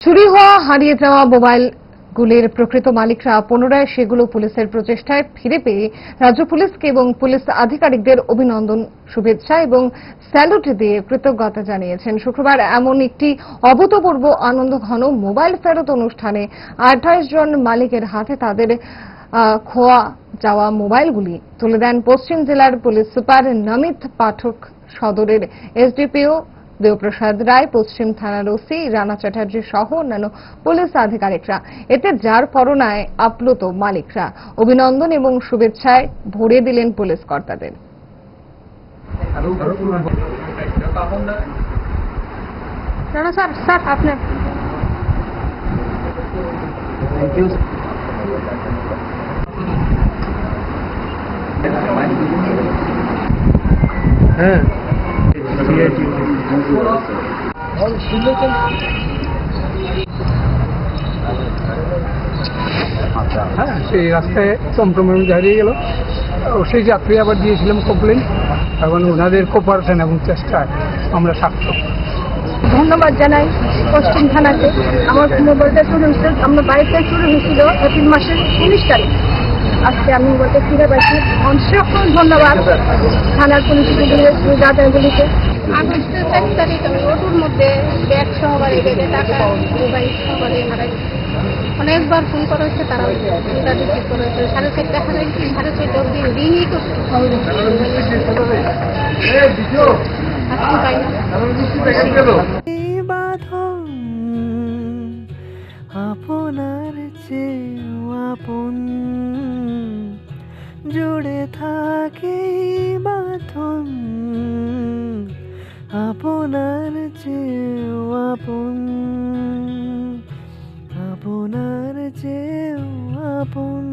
চুরি হওয়া হারিয়ে যাওয়া মোবাইলগুলির প্রকৃত মালিকরা পুনরায় সেগুলো পুলিশের প্রচেষ্টায় ফিরে পেয়ে রাজ্য পুলিশকে এবং পুলিশ আধিকারিকদের অভিনন্দন, শুভেচ্ছা এবং স্যালুট দিয়ে কৃতজ্ঞতা জানিয়েছেন। শুক্রবার এমন একটি অভূতপূর্ব আনন্দঘন মোবাইল ফেরত অনুষ্ঠানে 28 জন মালিকের হাতে তাদের খোয়া যাওয়া মোবাইলগুলি তুলে দেন পশ্চিম জেলার পুলিশ সুপার নমিত পাঠক, সদরের এসডিপিও দেবপ্রসাদ রায়, পশ্চিম থানার ওসি রানা চ্যাটার্জি সহ অন্যান্য পুলিশ আধিকারিকরা। এতে যার পরনায় আপ্লুত মালিকরা অভিনন্দন এবং শুভেচ্ছায় ভরে দিলেন পুলিশ কর্তাদের। রানা স্যার আপনি হ্যাঁ সেই রাস্তায় টমটমের হারিয়ে গেল। সেই যাত্রী আবার দিয়েছিলাম কমপ্লেন। এখন ওনাদের কোপারেশন এবং চেষ্টায় আমরা সার্থক। ধন্যবাদ জানাই পশ্চিম থানাকে। আমার মোবাইলটা চুরি হয়েছিল, আমার বাইকটা চুরি হয়েছিল এপ্রিল মাসের 19 তারিখ। আজকে আমি মোবাইলটা ফিরে পাইছি। অসংখ্য ধন্যবাদ থানার পুলিশগুলিকে, দাদাগুলিকে। আগস্টের 4 তারিখ আমি অটোর মধ্যে ব্যাগ সহকারে বেঁধে টাকা মোবাইল সহকারে হারাইছি। অনেকবার ফোন করা হচ্ছে, তারা রিসিভ করেছে। 4:30 হারাইছি, 4:30 অব্দি রিংই করছে। আজকে পাই না। আপনার চেয়েও আপন জুড়ে থাকে বাঁধন, আপনার চেয়েও আপন, আপনার চেয়েও আপন।